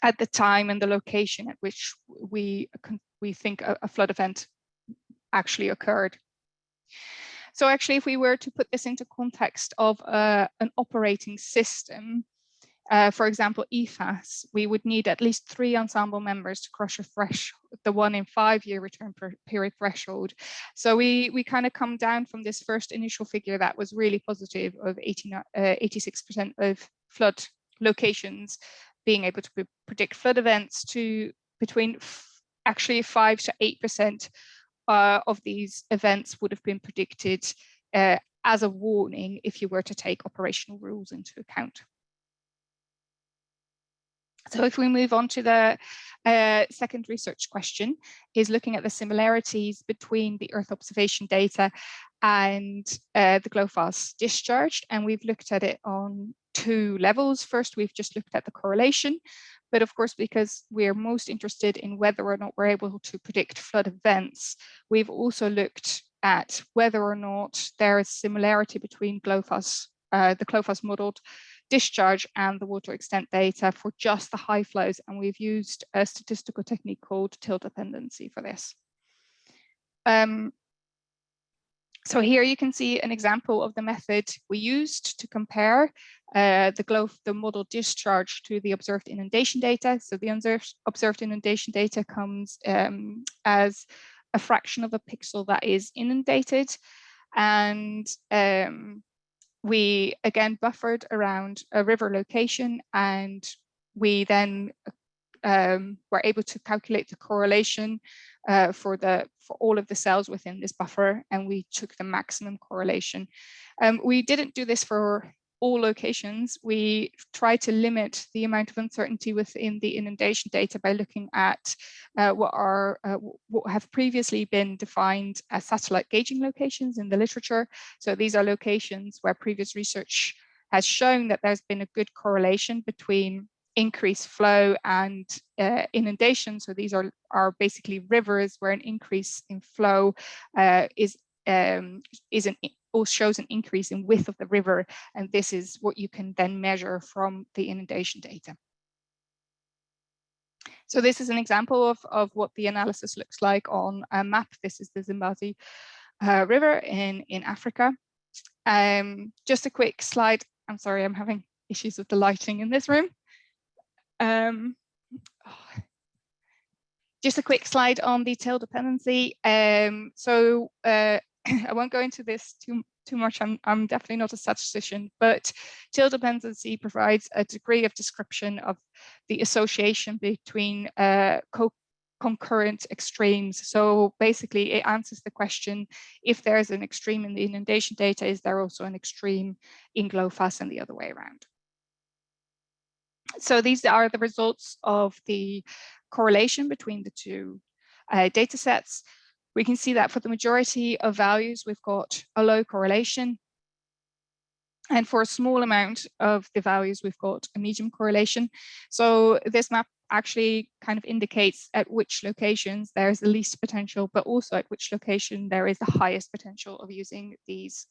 Speaker 3: at the time and the location at which we think a flood event actually occurred. So actually, if we were to put this into context of an operating system, for example, EFAS, we would need at least 3 ensemble members to cross the 1 in 5 year return period threshold. So we kind of come down from this first initial figure that was really positive of 86% of flood locations being able to predict flood events to between actually 5 to 8% of these events would have been predicted as a warning if you were to take operational rules into account. So if we move on to the second research question, is looking at the similarities between the Earth observation data and the GLOFAS discharged. And we've looked at it on 2 levels. First, we've just looked at the correlation. But of course, because we're most interested in whether or not we're able to predict flood events, we've also looked at whether or not there is similarity between GLOFAS, the GLOFAS modeled discharge and the water extent data for just the high flows. And we've used a statistical technique called tilt dependency for this. So here you can see an example of the method we used to compare the model discharge to the observed inundation data. So the observed inundation data comes as a fraction of a pixel that is inundated. And we again buffered around a river location, and we then were able to calculate the correlation for all of the cells within this buffer, and we took the maximum correlation. We didn't do this for all locations. We tried to limit the amount of uncertainty within the inundation data by looking at what have previously been defined as satellite gauging locations in the literature. So these are locations where previous research has shown that there's been a good correlation between increased flow and inundation. So these are basically rivers where an increase in flow shows an increase in width of the river, and this is what you can then measure from the inundation data. So this is an example of what the analysis looks like on a map. This is the Zambezi River in Africa. Just a quick slide. I'm sorry, I'm having issues with the lighting in this room. Just a quick slide on the tail dependency. I won't go into this too much. I'm definitely not a statistician, but tail dependency provides a degree of description of the association between concurrent extremes. So basically, it answers the question: if there's an extreme in the inundation data, is there also an extreme in GLOFAS and the other way around? So these are the results of the correlation between the 2 data sets. We can see that for the majority of values, we've got a low correlation. And for a small amount of the values, we've got a medium correlation. So this map actually kind of indicates at which locations there is the least potential, but also at which location there is the highest potential of using these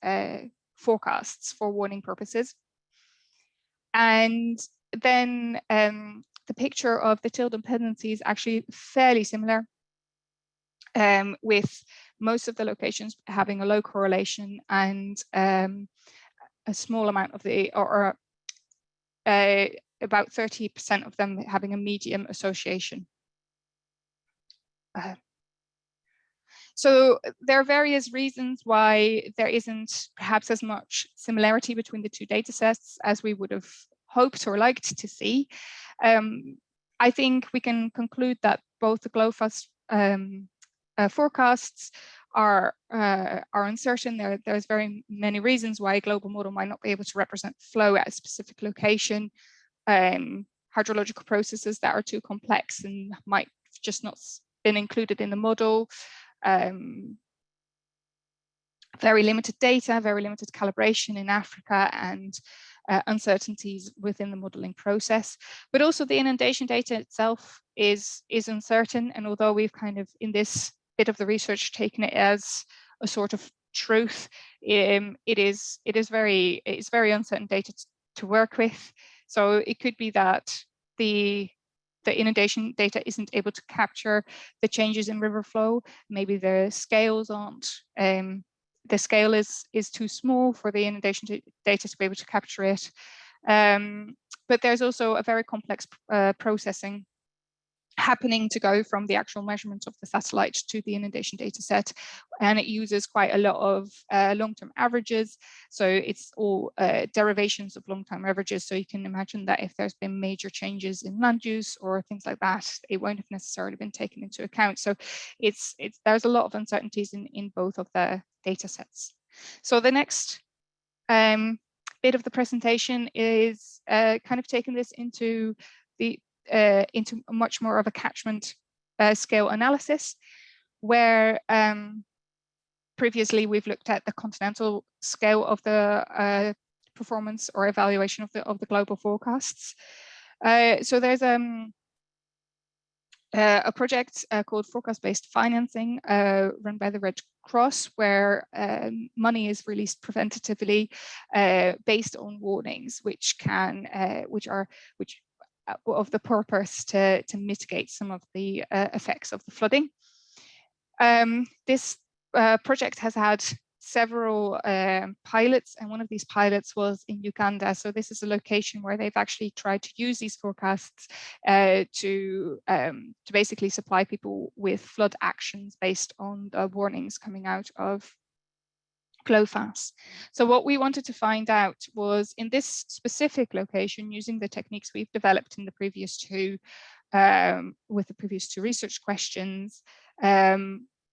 Speaker 3: forecasts for warning purposes. And then the picture of the tail dependency is actually fairly similar, with most of the locations having a low correlation and a small amount of about 30% of them having a medium association. So there are various reasons why there isn't perhaps as much similarity between the 2 data sets as we would have hoped or liked to see. I think we can conclude that both the GLOFASS forecasts are uncertain. There's very many reasons why a global model might not be able to represent flow at a specific location. Hydrological processes that are too complex and might just not been included in the model. Very limited data, very limited calibration in Africa, and uncertainties within the modeling process. But also the inundation data itself is uncertain. And although we've kind of, in this bit of the research, taken it as a sort of truth, it's very uncertain data to work with. So it could be that the inundation data isn't able to capture the changes in river flow. Maybe the scales aren't, the scale is too small for the inundation data to be able to capture it. But there's also a very complex processing happening to go from the actual measurement of the satellite to the inundation data set, and it uses quite a lot of long-term averages. So it's all derivations of long-term averages. So you can imagine that if there's been major changes in land use or things like that, it won't have necessarily been taken into account. So there's a lot of uncertainties in both of the data sets. So the next bit of the presentation is kind of taking this into much more of a catchment scale analysis, where previously we've looked at the continental scale of the performance or evaluation of the global forecasts. So there's a project called forecast-based financing run by the Red Cross, where money is released preventatively based on warnings, which of the purpose to mitigate some of the effects of the flooding. This project has had several pilots, and one of these pilots was in Uganda. So this is a location where they've actually tried to use these forecasts to basically supply people with flood actions based on the warnings coming out of GLOFASS. So what we wanted to find out was, in this specific location, using the techniques we've developed in the previous two, with the previous two research questions,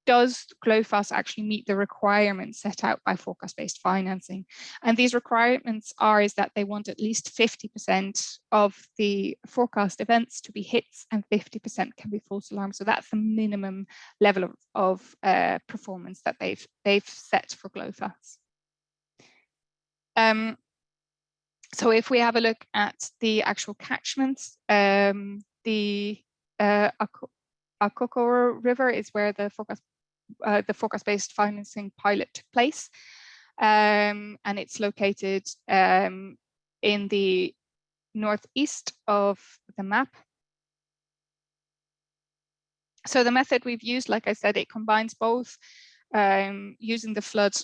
Speaker 3: does GLOFASS actually meet the requirements set out by forecast-based financing? And these requirements is that they want at least 50% of the forecast events to be hits and 50% can be false alarms. So that's the minimum level of performance that they've set for GLOFASS. So if we have a look at the actual catchments, the Akoko River is where the forecast-based financing pilot took place, and it's located in the northeast of the map. So the method we've used, like I said, it combines both using the flood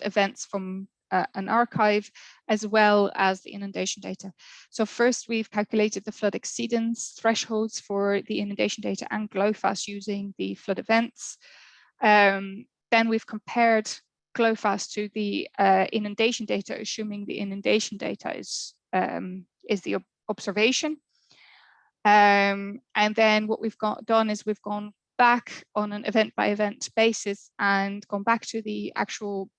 Speaker 3: events from an archive, as well as the inundation data. So first, we've calculated the flood exceedance thresholds for the inundation data and GLOFASS using the flood events. Then we've compared GLOFASS to the inundation data, assuming the inundation data is the observation. And then what we've done is we've gone back on an event-by-event basis and gone back to the actual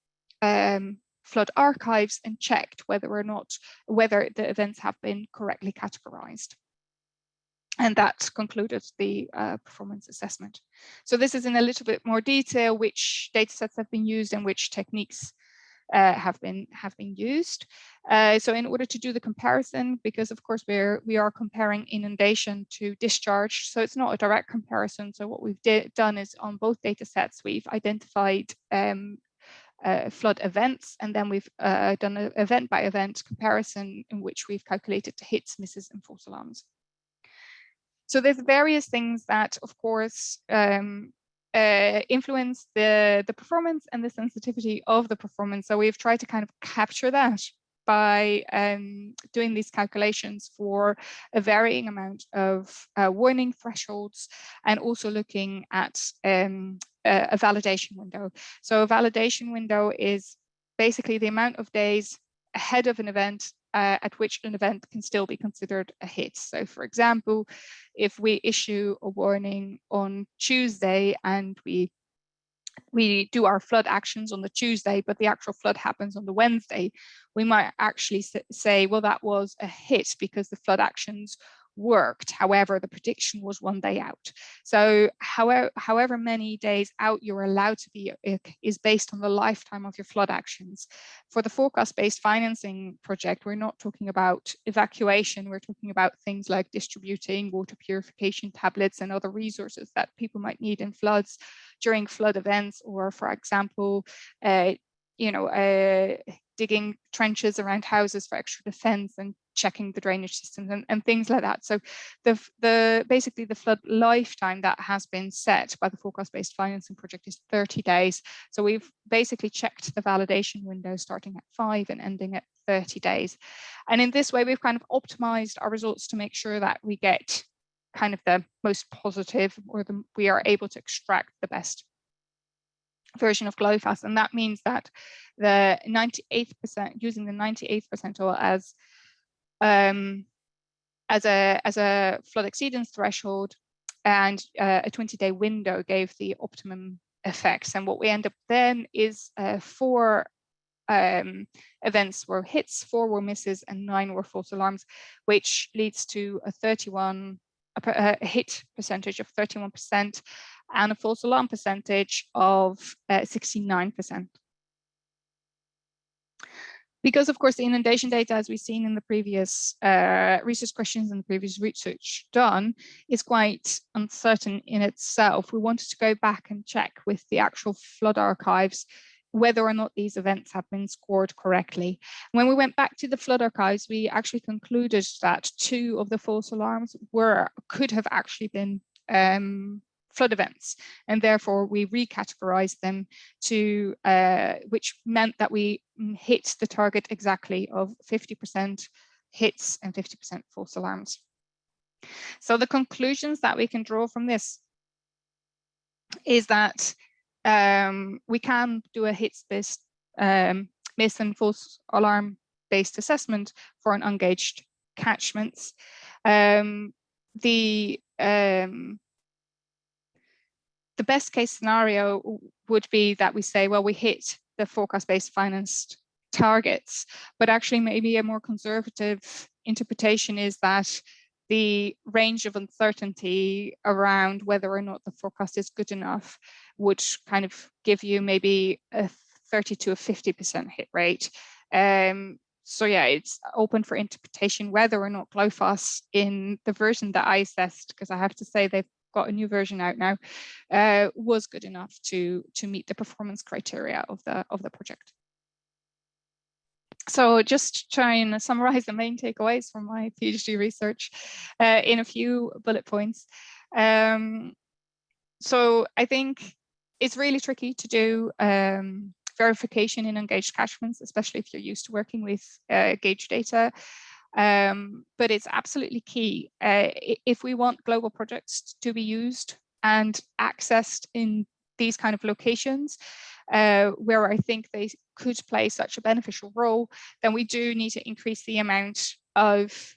Speaker 3: flood archives and checked whether the events have been correctly categorized. And that concluded the performance assessment. So this is in a little bit more detail which data sets have been used and which techniques have been used. So in order to do the comparison, because of course we are comparing inundation to discharge, so it's not a direct comparison. So what we've done is, on both data sets, we've identified flood events, and then we've done an event-by-event comparison in which we've calculated the hits, misses, and false alarms. So there's various things that, of course, influence the performance and the sensitivity of the performance. So we've tried to kind of capture that by doing these calculations for a varying amount of warning thresholds, and also looking at a validation window. So a validation window is basically the amount of days ahead of an event at which an event can still be considered a hit. So for example, if we issue a warning on Tuesday and we do our flood actions on the Tuesday, but the actual flood happens on the Wednesday, we might actually say, well, that was a hit because the flood actions worked. However, the prediction was 1 day out. So however many days out you're allowed to be is based on the lifetime of your flood actions. For the forecast-based financing project, we're not talking about evacuation. We're talking about things like distributing water purification tablets and other resources that people might need in floods during flood events, or for example, digging trenches around houses for extra defense and checking the drainage systems and things like that. So basically the flood lifetime that has been set by the forecast-based financing project is 30 days. So we've basically checked the validation window starting at 5 and ending at 30 days. And in this way, we've kind of optimized our results to make sure that we get kind of the most positive, or we are able to extract the best version of GLOFASS. And that means that the 98%, using the 98th percentile as a flood exceedance threshold, and a 20-day window gave the optimum effects. And what we end up then is 4 events were hits, 4 were misses, and 9 were false alarms, which leads to a hit percentage of 31% and a false alarm percentage of 69%. Because, of course, the inundation data, as we've seen in the previous research questions and the previous research done, is quite uncertain in itself. We wanted to go back and check with the actual flood archives whether or not these events have been scored correctly. When we went back to the flood archives, we actually concluded that 2 of the false alarms could have actually been flood events, and therefore we recategorized them to which meant that we hit the target exactly of 50% hits and 50% false alarms. So the conclusions that we can draw from this is that we can do a hits-based miss and false alarm based assessment for an ungauged catchments. The best case scenario would be that we say, well, we hit the forecast-based financed targets, but actually maybe a more conservative interpretation is that the range of uncertainty around whether or not the forecast is good enough would kind of give you maybe a 30 to a 50% hit rate. So yeah, it's open for interpretation whether or not GLOFASS in the version that I assessed, because I have to say they've got a new version out now, was good enough to meet the performance criteria of the project. So just trying to summarize the main takeaways from my PhD research in a few bullet points. So I think it's really tricky to do verification in ungauged catchments, especially if you're used to working with gauge data. But it's absolutely key. If we want global projects to be used and accessed in these kind of locations, where I think they could play such a beneficial role, then we do need to increase the amount of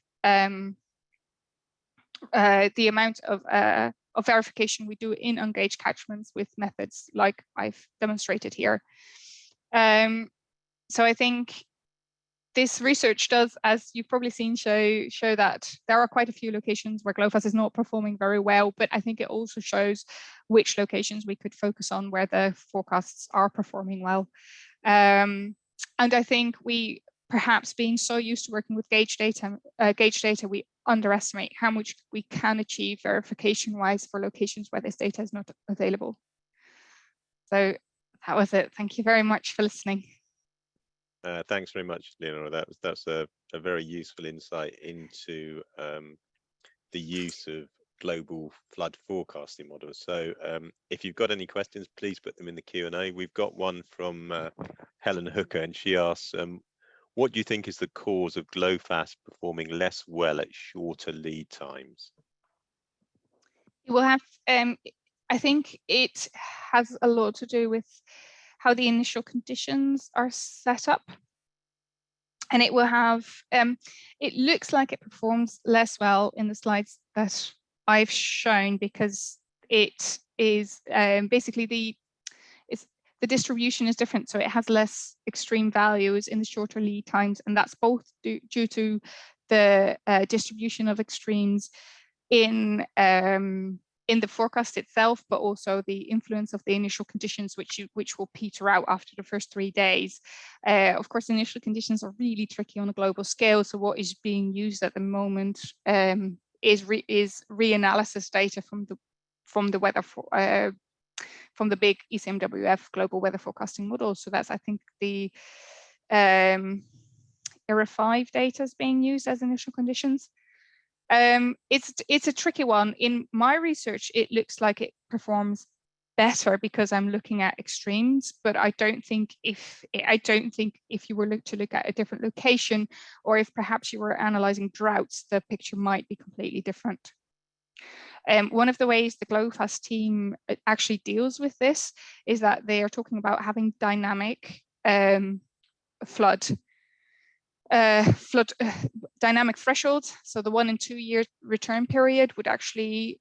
Speaker 3: verification we do in ungauged catchments with methods like I've demonstrated here. So I think this research does, as you've probably seen, show that there are quite a few locations where GLOFASS is not performing very well, but I think it also shows which locations we could focus on where the forecasts are performing well. And I think we, perhaps being so used to working with gauge data, we underestimate how much we can achieve verification-wise for locations where this data is not available. So that was it. Thank you very much for listening.
Speaker 2: Thanks very much, Leonora. That's a very useful insight into the use of global flood forecasting models. So if you've got any questions, please put them in the Q&A. We've got one from Helen Hooker, and she asks, what do you think is the cause of GLOFASS performing less well at shorter lead times?
Speaker 3: It will have, I think it has a lot to do with how the initial conditions are set up. And it will have, it looks like it performs less well in the slides that I've shown, because it is basically the distribution is different. So it has less extreme values in the shorter lead times, and that's both due to the distribution of extremes in the forecast itself, but also the influence of the initial conditions, which will peter out after the first 3 days. Of course, initial conditions are really tricky on a global scale. So what is being used at the moment is reanalysis data from the weather from the big ECMWF global weather forecasting model. So that's, I think, the ERA 5 data is being used as initial conditions. It's a tricky one. In my research, it looks like it performs better because I'm looking at extremes, but I don't think if you were to look at a different location, or if perhaps you were analyzing droughts, the picture might be completely different. One of the ways the GLOFAST team actually deals with this is that they are talking about having dynamic dynamic thresholds. So the 1 and 2 year return period would actually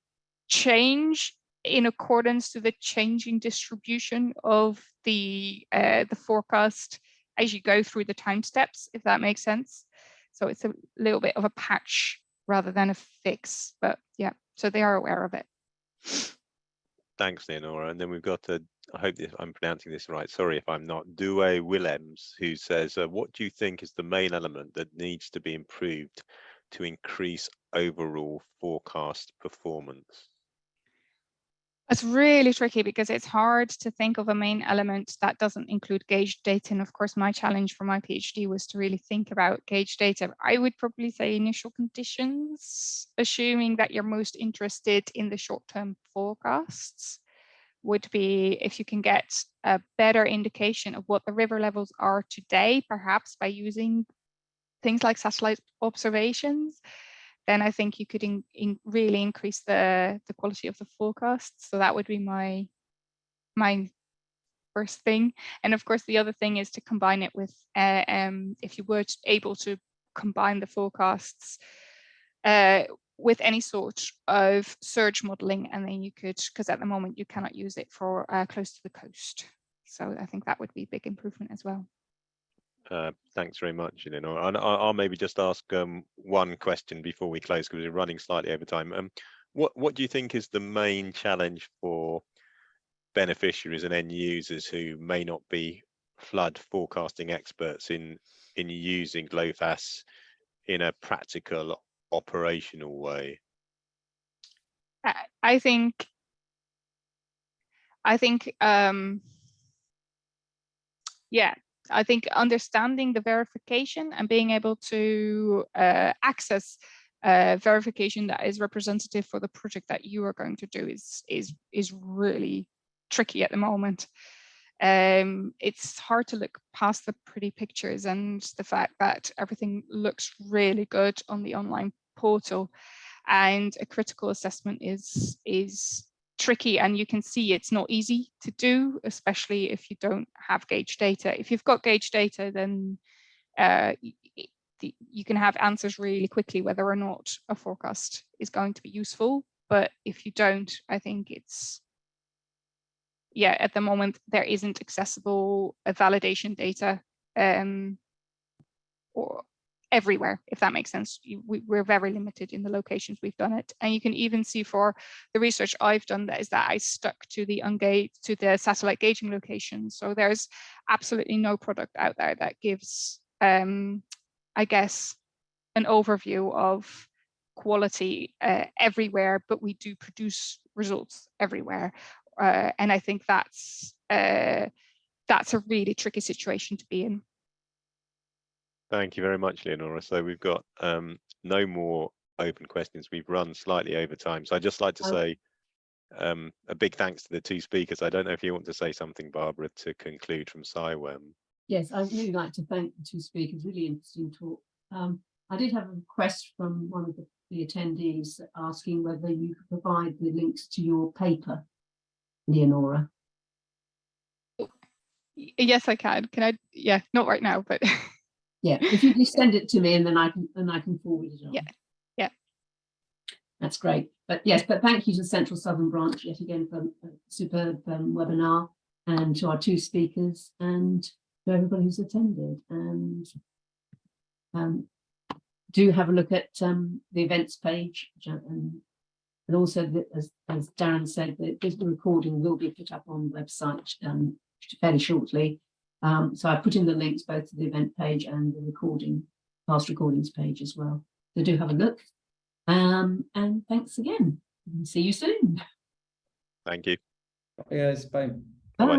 Speaker 3: change in accordance to the changing distribution of the forecast as you go through the time steps, if that makes sense. So it's a little bit of a patch rather than a fix, but yeah, so they are aware of it.
Speaker 2: Thanks, Leonora. And then we've got, I hope I'm pronouncing this right, sorry if I'm not, Due Willems, who says, what do you think is the main element that needs to be improved to increase overall forecast performance?
Speaker 3: It's really tricky because it's hard to think of a main element that doesn't include gauge data. And of course, my challenge for my PhD was to really think about gauge data. I would probably say initial conditions, assuming that you're most interested in the short-term forecasts, would be if you can get a better indication of what the river levels are today, perhaps by using things like satellite observations, then I think you could really increase the quality of the forecasts. So that would be my first thing. And of course, the other thing is to combine it with, if you were able to combine the forecasts with any sort of surge modeling, and then you could, because at the moment you cannot use it for close to the coast. So I think that would be a big improvement as well.
Speaker 2: Thanks very much, Eleanor. And I'll maybe just ask one question before we close, because we're running slightly over time. What do you think is the main challenge for beneficiaries and end users who may not be flood forecasting experts in using GLOFAST in a practical, operational way?
Speaker 3: I think yeah, I think understanding the verification and being able to access verification that is representative for the project that you are going to do is really tricky at the moment. It's hard to look past the pretty pictures and the fact that everything looks really good on the online portal, and a critical assessment is tricky, and you can see it's not easy to do, especially if you don't have gauge data. If you've got gauge data, then you can have answers really quickly whether or not a forecast is going to be useful. But if you don't, I think it's, yeah, at the moment there isn't accessible validation data or everywhere, if that makes sense. We're very limited in the locations we've done it. And you can even see for the research I've done that I stuck to the satellite gauging locations. So there's absolutely no product out there that gives, I guess, an overview of quality everywhere, but we do produce results everywhere. And I think that's a really tricky situation to be in.
Speaker 2: Thank you very much, Leonora. So we've got no more open questions. We've run slightly over time. So I'd just like to say a big thanks to the two speakers. I don't know if you want to say something, Barbara, to conclude from SciWem.
Speaker 4: Yes, I'd really like to thank the two speakers. Really interesting talk. I did have a request from one of the attendees asking whether you could provide the links to your paper, Leonora.
Speaker 3: Yes, I can. Can I? Yeah, not right now, but
Speaker 4: Yeah, if you just send it to me and then I can forward it on.
Speaker 3: Yeah, yeah.
Speaker 4: That's great. But yes, but thank you to the Central Southern Branch yet again for a superb webinar, and to our two speakers, and to everybody who's attended. And do have a look at the events page, and also as Darren said, the recording will be put up on the website fairly shortly. So I put in the links both to the event page and the past recordings page as well. So do have a look. And thanks again. See you soon.
Speaker 2: Thank you.
Speaker 1: Yes, bye.
Speaker 4: Bye.